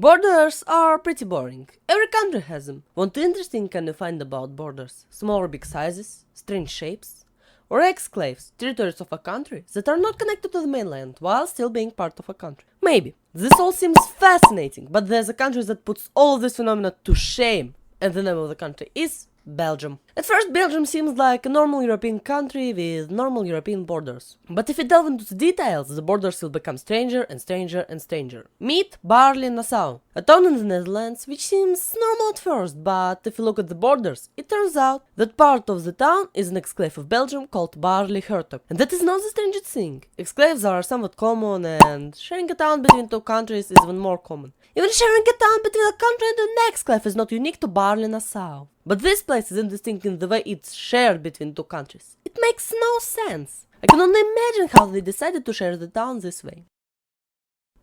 Borders are pretty boring. Every country has them. What interesting can you find about borders? Small or big sizes? Strange shapes? Or exclaves, territories of a country that are not connected to the mainland while still being part of a country? Maybe. This all seems fascinating, but there's a country that puts all of this phenomena to shame, and the name of the country is Belgium. At first, Belgium seems like a normal European country with normal European borders. But if you delve into the details, the borders will become stranger and stranger and stranger. Meet Barley-Nassau, a town in the Netherlands which seems normal at first, but if you look at the borders, it turns out that part of the town is an exclave of Belgium called Barley-Hertog. And that is not the strangest thing. Exclaves are somewhat common, and sharing a town between two countries is even more common. Even sharing a town between a country and an exclave is not unique to Barley-Nassau. But this place is interesting in the way it's shared between two countries. It makes no sense. I can only imagine how they decided to share the town this way.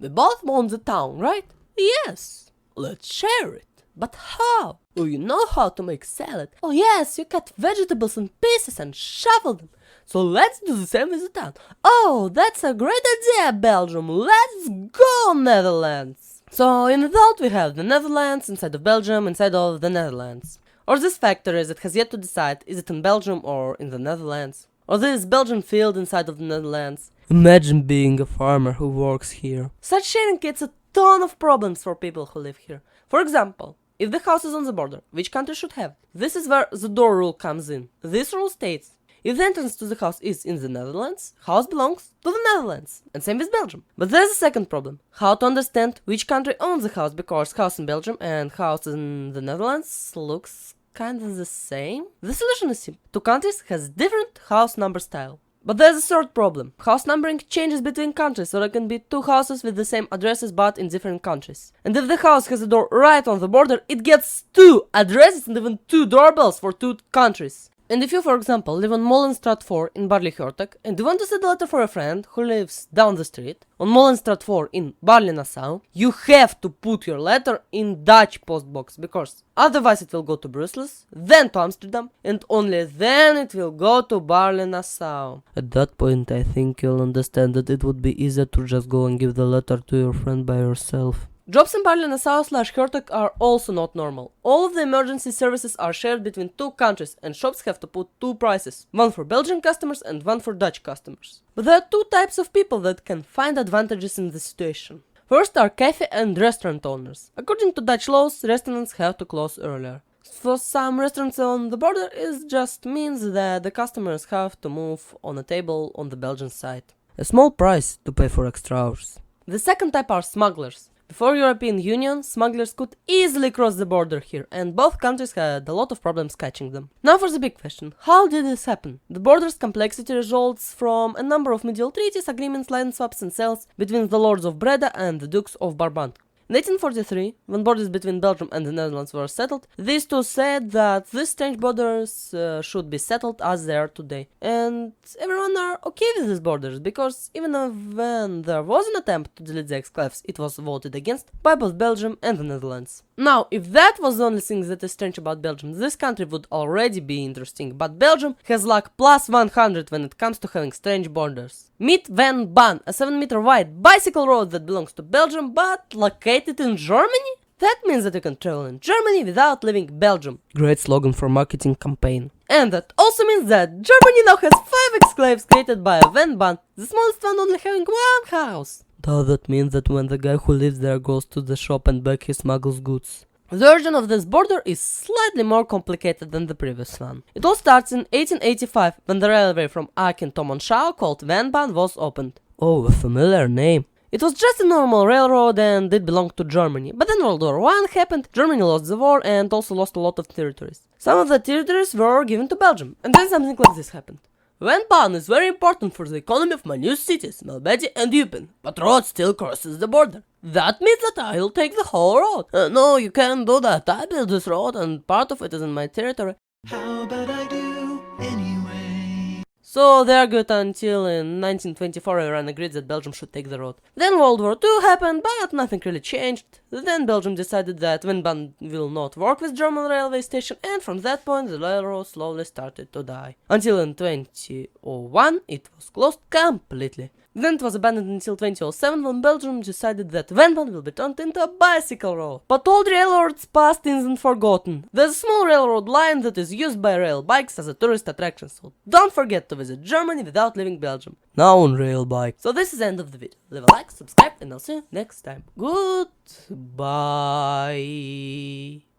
We both want the town, right? Yes. Let's share it. But how? Oh, you know how to make salad. Oh yes, you cut vegetables in pieces and shuffle them. So let's do the same with the town. Oh, that's a great idea, Belgium. Let's go, Netherlands. So in the thought we have the Netherlands inside of Belgium inside of the Netherlands. Or this factory that has yet to decide is it in Belgium or in the Netherlands. Or this Belgian field inside of the Netherlands. Imagine being a farmer who works here. Such sharing creates a ton of problems for people who live here. For example, if the house is on the border, which country should have? This is where the door rule comes in. This rule states, if the entrance to the house is in the Netherlands, house belongs to the Netherlands, and same with Belgium. But there's a second problem. How to understand which country owns the house, because house in Belgium and house in the Netherlands looks kinda the same? The solution is simple. Two countries has different house number style. But there's a third problem. House numbering changes between countries, so there can be two houses with the same addresses but in different countries. And if the house has a door right on the border, it gets two addresses and even two doorbells for two countries. And if you, for example, live on Molenstraat 4 in Barley-Hertog and you want to send a letter for a friend who lives down the street on Molenstraat 4 in Barley-Nassau, you have to put your letter in Dutch postbox, because otherwise it will go to Brussels, then to Amsterdam, and only then it will go to Barley-Nassau. At that point, I think you'll understand that it would be easier to just go and give the letter to your friend by yourself. Jobs in Barley-Nassau/Hertog are also not normal. All of the emergency services are shared between two countries, and shops have to put two prices, one for Belgian customers and one for Dutch customers. But there are two types of people that can find advantages in this situation. First are cafe and restaurant owners. According to Dutch laws, restaurants have to close earlier. For some restaurants on the border, it just means that the customers have to move on a table on the Belgian side. A small price to pay for extra hours. The second type are smugglers. Before European Union, smugglers could easily cross the border here, and both countries had a lot of problems catching them. Now for the big question, how did this happen? The border's complexity results from a number of medieval treaties, agreements, land swaps and sales between the lords of Breda and the dukes of Brabant. In 1843, when borders between Belgium and the Netherlands were settled, these two said that these strange borders should be settled as they are today. And everyone are okay with these borders, because even when there was an attempt to delete the exclaves, it was voted against by both Belgium and the Netherlands. Now, if that was the only thing that is strange about Belgium, this country would already be interesting, but Belgium has like plus 100 when it comes to having strange borders. Meet Van Ban, a 7-meter wide bicycle road that belongs to Belgium but located in Germany? That means that you can travel in Germany without leaving Belgium. Great slogan for marketing campaign. And that also means that Germany now has 5 exclaves created by Van Ban, the smallest one only having one house. Does that mean that when the guy who lives there goes to the shop and back he smuggles goods? The origin of this border is slightly more complicated than the previous one. It all starts in 1885 when the railway from Aachen to Monschau called Van Ban was opened. Oh, a familiar name. It was just a normal railroad and it belonged to Germany, but then World War I happened, Germany lost the war and also lost a lot of territories. Some of the territories were given to Belgium, and then something like this happened. Van Ban is very important for the economy of my new cities, Melbedi and Eupen, but road still crosses the border. That means that I'll take the whole road. No, you can't do that. I built this road and part of it is in my territory. How about I do anyway? So they argued until in 1924 Iran agreed that Belgium should take the road. Then World War II happened, but nothing really changed. Then Belgium decided that Van Ban will not work with German railway station, and from that point the railroad slowly started to die. Until in 2001 it was closed completely. Then it was abandoned until 2007 when Belgium decided that Venpan will be turned into a bicycle road. But old railroads past isn't forgotten. There's a small railroad line that is used by rail bikes as a tourist attraction, so don't forget to visit Germany without leaving Belgium. Now on rail bike. So this is the end of the video. Leave a like, subscribe, and I'll see you next time. Goodbye.